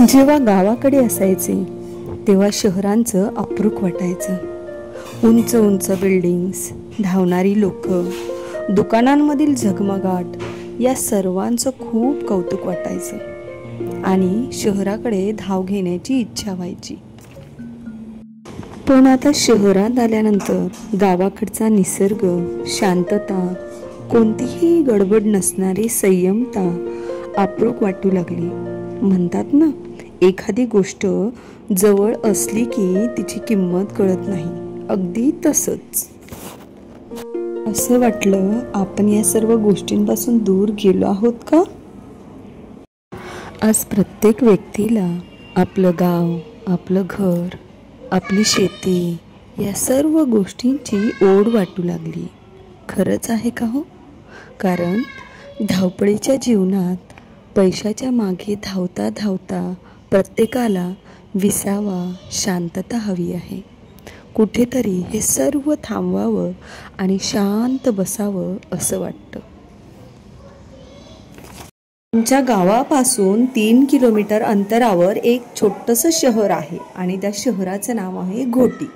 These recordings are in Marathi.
जेव्हा गावाकडे असायचे तेव्हा शहरांचं अप्रूप वाटायचं. उंच उंच बिल्डिंग्स, धावणारी लोक, दुकानांमधील झगमगाट या सर्वांचं खूप कौतुक वाटायचं आणि शहराकडे धाव घेण्याची इच्छा व्हायची. पण आता शहरात आल्यानंतर गावाकडचा निसर्ग, शांतता, कोणतीही गडबड नसणारी संयमता अप्रूप वाटू लागली. म्हणतात ना, एखादी गोष्ट जवळ असली की तिची किंमत कळत नाही. अगदी तसंच. असं वाटलं आपण या सर्व गोष्टींपासून दूर गेलो आहोत का? आज प्रत्येक व्यक्तीला आपलं गाव, आपलं घर, आपली शेती या सर्व गोष्टींची ओढ वाटू लागली. खरंच आहे का हो? कारण धावपळीच्या जीवनात पैशाच्या मागे धावता धावता प्रत्येकाला विसावा, शांतता हवी आहे. कुठेतरी हे सर्व थांबवावं आणि शांत बसावं असं वाटतं. आमच्या गावापासून 3 किलोमीटर अंतरावर एक छोटंसं शहर आहे आणि त्या शहराचं नाव आहे घोटी.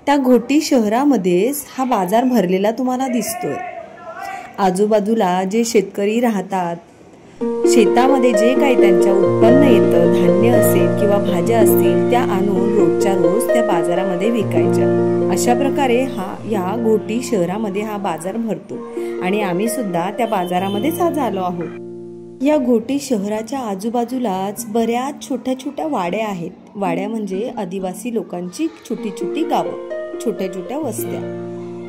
त्या घोटी शहरामध्येच हा बाजार भरलेला तुम्हाला दिसतोय. आजूबाजूला जे शेतकरी राहतात, शेतामध्ये जे काही त्यांच्या उत्पन्न येतं, धान्य असेल किंवा भाज्या असतील, त्या आणून रोजच्या रोज त्या बाजारामध्ये विकायच्या. अशा प्रकारे या घोटी शहरामध्ये हा बाजार भरतो आणि आम्ही सुद्धा त्या बाजारामध्येच आज आलो आहोत. या घोटी शहराच्या आजूबाजूलाच बऱ्याच छोट्या छोट्या वाड्या आहेत. वाड्या म्हणजे आदिवासी लोकांची छोटी छोटी गावं, छोट्या छोट्या वस्त्या.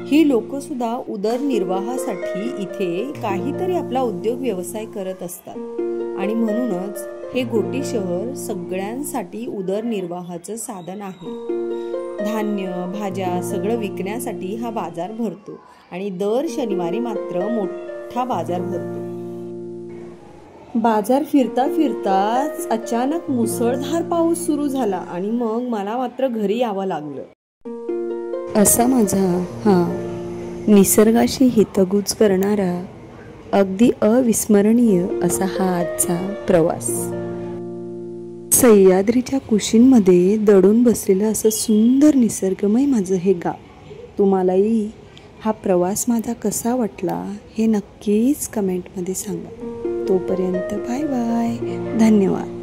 ही लोक सुद्धा उदरनिर्वाहासाठी इथे काहीतरी आपला उद्योग व्यवसाय करत असतात आणि म्हणूनच हे घोटी शहर सगळ्यांसाठी उदरनिर्वाहाचं साधन आहे. धान्य, भाज्या सगळं विकण्यासाठी हा बाजार भरतो आणि दर शनिवारी मात्र मोठा बाजार भरतो. बाजार फिरता फिरताच अचानक मुसळधार पाऊस सुरू झाला आणि मग मला मात्र घरी यावं लागलं. असा माझा निसर्गाशी हितगुज करणारा, अगदी अविस्मरणीय असा हा आजचा प्रवास. सह्याद्रीच्या कुशींमध्ये दडून बसलेलं असं सुंदर निसर्गमय माझं हे गाव. तुम्हालाही हा प्रवास माझा कसा वाटला हे नक्कीच कमेंटमध्ये सांगा. तोपर्यंत बाय बाय. धन्यवाद.